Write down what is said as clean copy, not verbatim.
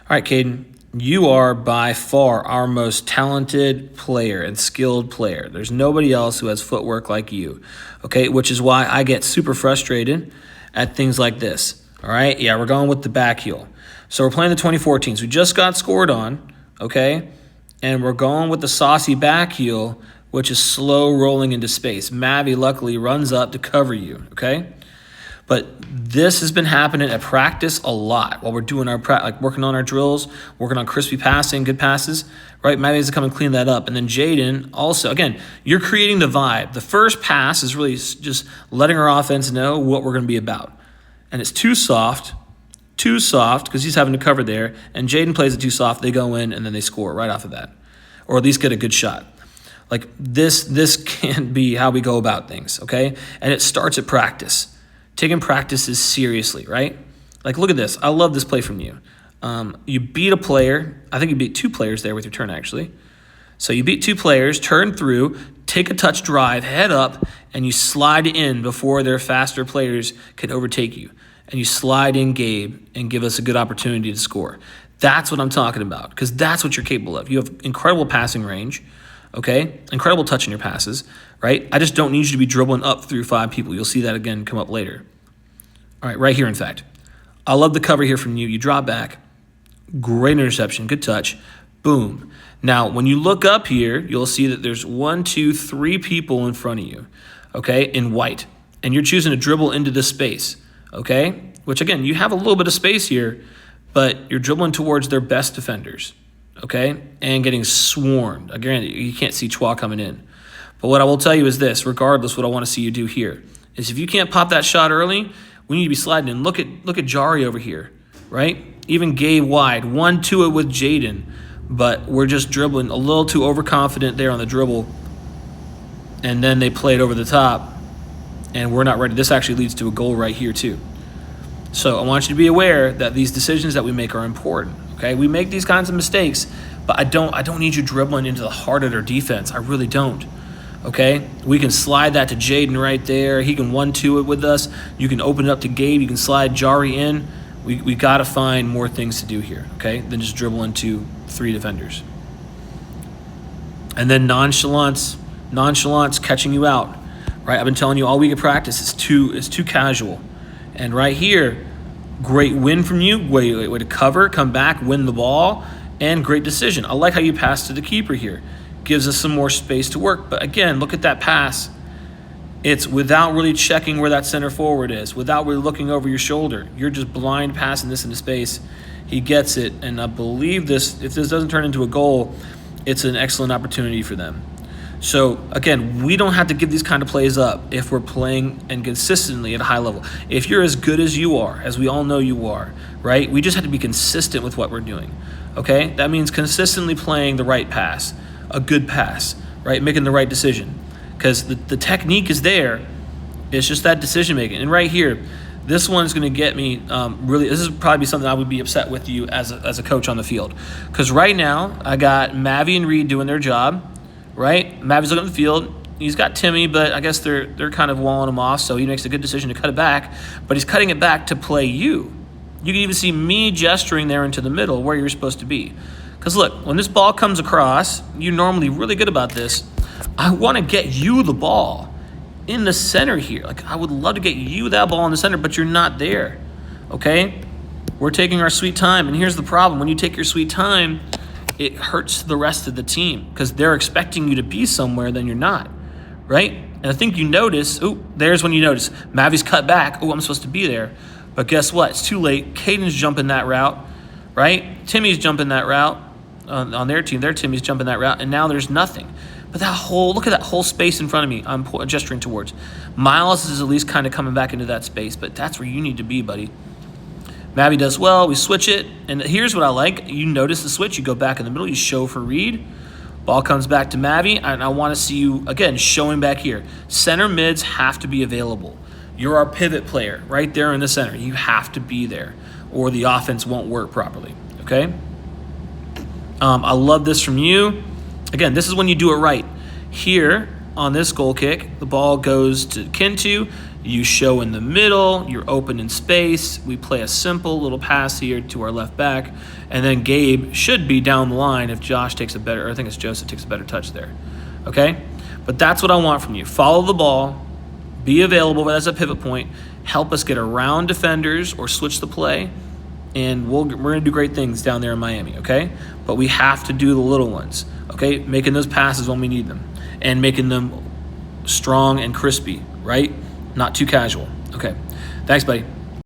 All right, Caden, you are by far our most talented player and skilled player. There's nobody else who has footwork like you, okay? Which is why I get super frustrated at things like this, all right? Yeah, we're going with the back heel. So we're playing the 2014s. We just got scored on, okay? And we're going with the saucy back heel, which is slow rolling into space. Mavi luckily runs up to cover you, okay? But this has been happening at practice a lot while we're doing our working on our drills, working on crispy passing, good passes, right? Mavi has to come and clean that up. And then Caden also, again, you're creating the vibe. The first pass is really just letting our offense know what we're going to be about. And it's too soft because he's having to cover there. And Caden plays it too soft. They go in and then they score right off of that, or at least get a good shot. Like this can't be how we go about things, okay? And it starts at practice. Taking practices seriously, right? Like, look at this. I love this play from you. You beat a player. I think you beat two players there with your turn, actually. So you beat two players, turn through, take a touch drive, head up, and you slide in before their faster players can overtake you. And you slide in Gabe and give us a good opportunity to score. That's what I'm talking about, because that's what you're capable of. You have incredible passing range, okay? Incredible touch in your passes, right? I just don't need you to be dribbling up through five people. You'll see that again come up later. All right, right here, in fact. I love the cover here from you. You drop back. Great interception. Good touch. Boom. Now, when you look up here, you'll see that there's 1, 2, 3 people in front of you, okay, in white. And you're choosing to dribble into this space, okay? Which, again, you have a little bit of space here, but you're dribbling towards their best defenders, okay, and getting swarmed. Again, you can't see Chua coming in. But what I will tell you is this, regardless, what I want to see you do here is if you can't pop that shot early, we need to be sliding in. Look at Jari over here, right? Even Gabe wide, 1-2 it with Caden, but we're just dribbling a little too overconfident there on the dribble, and then they play it over the top, and we're not ready. This actually leads to a goal right here too. So I want you to be aware that these decisions that we make are important, okay? We make these kinds of mistakes, but I don't need you dribbling into the heart of their defense. I really don't. Okay, we can slide that to Caden right there. He can 1-2 it with us. You can open it up to Gabe. You can slide Jari in. We got to find more things to do here, okay, than just dribble into 3 defenders. And then nonchalance catching you out, right? I've been telling you all week of practice, it's too casual. And right here, great win from you. Way to cover, come back, win the ball, and great decision. I like how you pass to the keeper here. Gives us some more space to work. But again, look at that pass. It's without really checking where that center forward is, without really looking over your shoulder. You're just blind passing this into space. He gets it, and I believe if this doesn't turn into a goal, it's an excellent opportunity for them. So again, we don't have to give these kind of plays up if we're playing and consistently at a high level. If you're as good as you are, as we all know you are, right? We just have to be consistent with what we're doing, okay? That means consistently playing the right pass, a good pass, right? Making the right decision, because the technique is there. It's just that decision making. And right here, this one's going to get me really. This is probably something I would be upset with you as a coach on the field, because right now I got Mavi and Reed doing their job, right? Mavi's looking at the field. He's got Timmy, but I guess they're kind of walling him off, so he makes a good decision to cut it back. But he's cutting it back to play you. You can even see me gesturing there into the middle where you're supposed to be. Because look, when this ball comes across, you're normally really good about this. I want to get you the ball in the center here. Like, I would love to get you that ball in the center, but you're not there, okay? We're taking our sweet time, and here's the problem. When you take your sweet time, it hurts the rest of the team because they're expecting you to be somewhere, then you're not, right? And I think you notice, there's when you notice, Mavi's cut back. I'm supposed to be there. But guess what? It's too late. Caden's jumping that route, right? Timmy's jumping that route. On their team, Timmy's jumping that route, and now there's nothing. But look at that whole space in front of me I'm gesturing towards. Miles is at least kind of coming back into that space, but that's where you need to be, buddy. Mavi does well. We switch it, and here's what I like. You notice the switch. You go back in the middle. You show for Reed. Ball comes back to Mavi, and I want to see you, again, showing back here. Center mids have to be available. You're our pivot player right there in the center. You have to be there, or the offense won't work properly, okay? I love this from you. Again, this is when you do it right. Here on this goal kick, the ball goes to Kintu. You show in the middle, you're open in space. We play a simple little pass here to our left back, and then Gabe should be down the line if Josh takes a better, or I think it's Joseph takes a better touch there. Okay? But that's what I want from you. Follow the ball, be available as a pivot point, help us get around defenders or switch the play, and we're going to do great things down there in Miami, okay? But we have to do the little ones, okay? Making those passes when we need them and making them strong and crispy, right? Not too casual. Okay. Thanks, buddy.